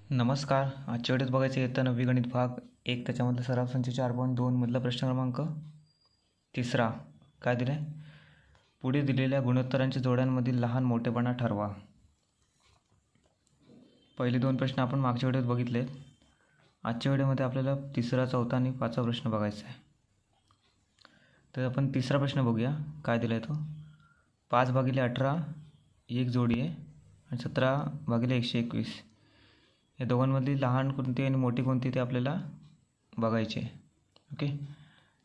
नमस्कार. आजच्या वेळेस बघायचं इयत्ता 9वी गणित भाग 1 त्याच्यामधला सराव संच 4.2 मधला प्रश्न क्रमांक 3. काय दिलं आहे? पुढे दिलेल्या गुणोत्तरांच्या जोड्यांमधील लहान मोठेपणा ठरवा. पहिले दोन प्रश्न आपण मागच्या व्हिडिओत बघितले. आजच्या व्हिडिओमध्ये आपल्याला 3रा, 4था आणि 5वा प्रश्न बघायचा आहे. तर आपण 3रा प्रश्न बघूया. काय दिला आहे तो? 5/18 एक जोडी आहे आणि 17/121. या दोघांमधली लहान कोणती आणि मोठी कोणती ते आपल्याला बघायचे. ओके,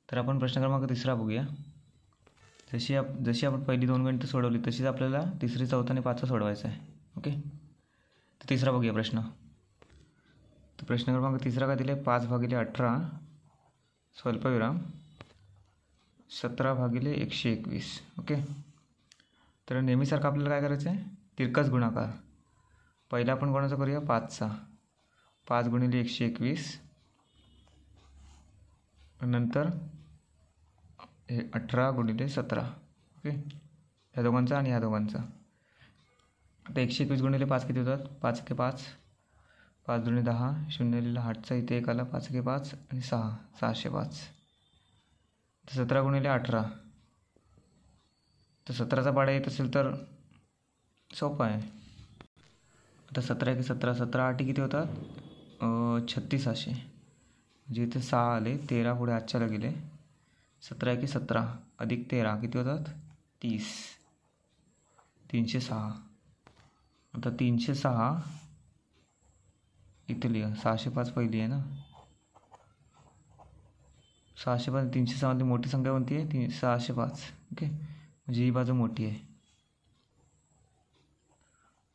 तर आपण प्रश्न क्रमांक 3 बघूया. जशी आपण पहिली दोन गणितं सोडवली तशीच आपल्याला 3री, 4था आणि 5वा सोडवायचा आहे. ओके, तर 3 बघूया प्रश्न. तर प्रश्न क्रमांक 3 काय दिले? 5/18 स्वल्पविराम 17/121. ओके, तर नेहमीसारखं आपल्याला काय करायचं आहे? तिरकस गुणाकार. पहिला आपण कोणाचा करूया? 5चा. 5 × 121 नंतर हे 18 × 17. ओके, ह्या दोघांचा आणि ह्या दोघांचा. आता 121 × 5 किती होतात? 5 × 5 5 × 10 0 लिहिला 8चा इथे 1 आला 5 × 5 आणि 6 605. 17 × 18. तर 17चा पाडा येत असेल तर सोपं आहे. आता 17 × 17 17 8 किती होतात? 3600. म्हणजे इथे 6 आले, 13 पुढे 8च्याला गेले. 17 × 17 अधिक 13 किती होतात? 30. 306. आता 306 इथे लिहा. 605 पहिली आहे ना. 605 306 मध्ये मोठी संख्या कोणती आहे? 605. ओके, म्हणजे ही बाजू मोठी आहे.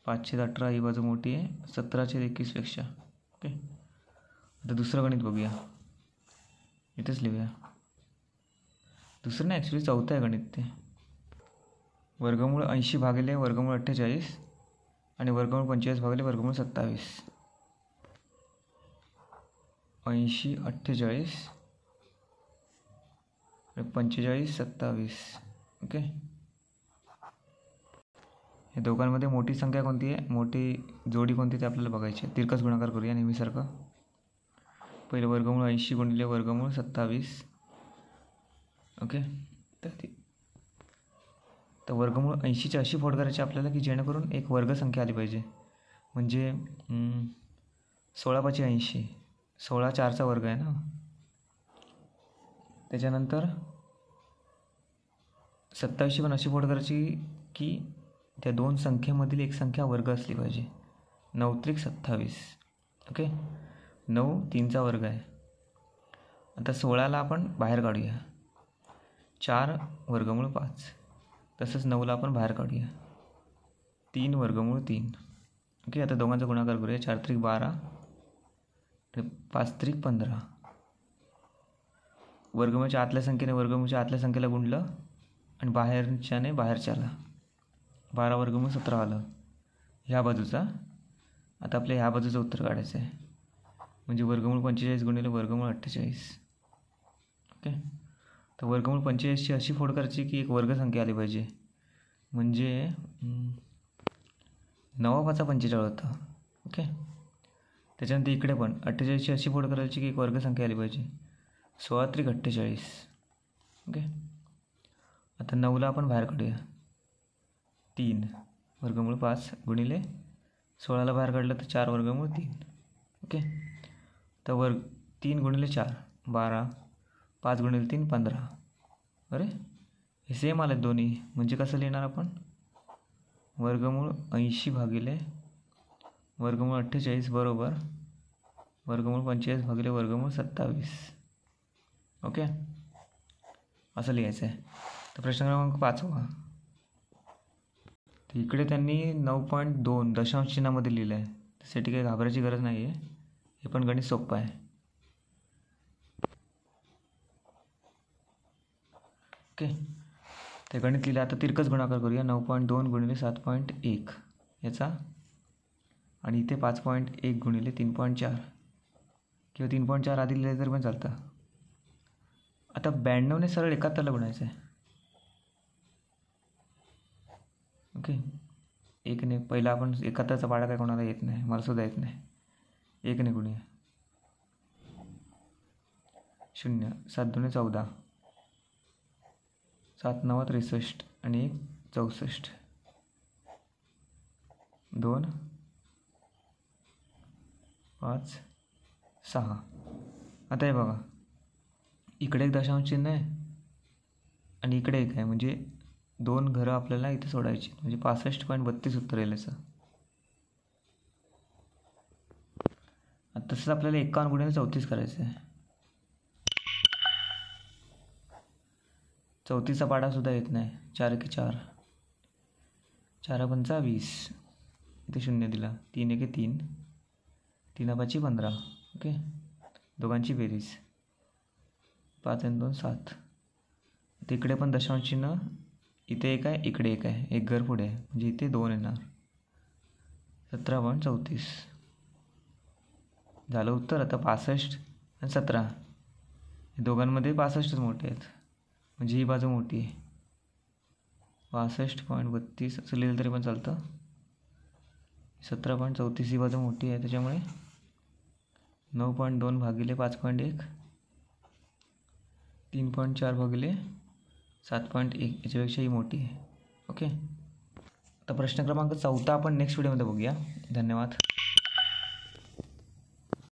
518 ही बाजू मोठी आहे 17/21 पेक्षा. ओके, आता दुसरं गणित बघूया. इथेच लिहूया. दुसरं नाही, ॲक्च्युली 4थं आहे गणित ते. वर्गमूळ 80 भागिले वर्गमूळ 48 आणि वर्गमूळ 45 भागिले वर्गमूळ 27. 80 48 45 27. ओके, या दोघांमध्ये मोठी संख्या कोणती आहे? मोठी जोडी कोणती ते आपल्याला बघायची. तिरकस गुणाकार करूया नेहमीसारखं. पहिलं वर्गमूळ 80 × वर्गमूळ 27. ओके, तर वर्गमूळ 80ची अशी फोड करायची आपल्याला की जेणेकरून एक वर्ग संख्या आली पाहिजे. म्हणजे 16 × 80 16 4चा वर्ग आहे ना. त्याच्यानंतर 27ची पण अशी फोड करायची की त्या दोन संख्येमधील एक संख्या वर्ग असली पाहिजे. 9 त्रिक 27. ओके, 9 3चा वर्ग आहे. आता 16ला आपण बाहेर काढूया. 4 वर्गमूळ 5. तसंच 9ला आपण बाहेर काढूया. 3 वर्गमूळ 3. ओके, आता दोघांचा गुणाकार करूया. 4 त्रिक 12 आणि 5 त्रिक 15. वर्गमूळच्या आतल्या संख्येने वर्गमूळच्या आतल्या संख्येला गुणलं आणि बाहेरच्याने बाहेरच्याला. 12 वर्गमूळ 17 आलं ह्या बाजूचा. आता आपल्या ह्या बाजूचं उत्तर काढायचं आहे. म्हणजे वर्गमूळ 45 × वर्गमूळ 48. ओके, तर वर्गमूळ 45ची अशी फोड करायची की एक वर्गसंख्या आली पाहिजे. म्हणजे 9 × 5 = 45 होतं. ओके, त्याच्यानंतर इकडे पण 48ची अशी फोड करायची की एक वर्गसंख्या आली पाहिजे. 16 त्रिक 48. ओके, आता 9ला आपण बाहेर काढूया. 3 वर्गमूळ 5 × 16ला बाहेर काढलं तर 4 वर्गमूळ 3. ओके, तर 3 × 4 12 5 × 3 15. अरे हे सेम आले दोन्ही. म्हणजे कसं लिहिणार आपण? वर्गमूळ 80 भागिले वर्गमूळ 48 बरोबर वर्गमूळ 45 भागिले वर्गमूळ 27. ओके, असं लिहायचं आहे. तर प्रश्न क्रमांक 5. तर इकडे त्यांनी 9.2 दशांश चिन्हामध्ये लिहिलं आहे. त्यासाठी काही घाबरायची गरज नाही आहे. हे पण गणित सोपं आहे. ओके, ते गणित लिहिलं. आता तिरकस गुणाकार करूया. 9.2 × 7.1 याचा आणि इथे 5.1 × 3.4 किंवा 3.4 आधी लिहिले तरी पण चालतं. आता 92ने सरळ 71ला गुणायचं आहे. ओके, 1ने पहिला आपण 71चा पाडा काय कोणाला येत नाही, मला सुद्धा येत नाही. 1ने गुणूया. 0. 7 दुणे 14. 7 9 63 आणि 1 64. 2 5 6. आता हे बघा, इकडे एक दशांश चिन्ह आहे आणि इकडे एक आहे, म्हणजे 2 घरं आपल्याला इथे सोडायची, म्हणजे 65.32 उत्तर येईल याचं. तसंच आपल्याला 51 गुणिले 34 करायचं आहे. 34चा पाढासुद्धा येत नाही. 4 एके 4, 4 पंचा 20, इथे 0 दिला. 3 एके 3, 3 पाची 15. ओके, दोघांची बेरीज 5 आणि 2 7. तिकडे पण दशांश चिन्ह, इथे एक आहे, इकडे एक आहे, एक घर पुढे आहे, म्हणजे इथे 2 येणार. 17.34 झालं उत्तर. आता 65 आणि 17 हे दोघांमध्ये 65च मोठे आहेत, म्हणजे ही बाजू मोठी आहे. 65.32 असं लिहिलं तरी पण चालतं. 17.34 ही बाजू मोठी आहे, त्याच्यामुळे 9.2 भागिले 5.1, 3.4 भागिले 7.1 याच्यापेक्षा ही मोठी आहे. ओके, आता प्रश्न क्रमांक 14 आपण नेक्स्ट व्हिडिओमध्ये बघूया. धन्यवाद.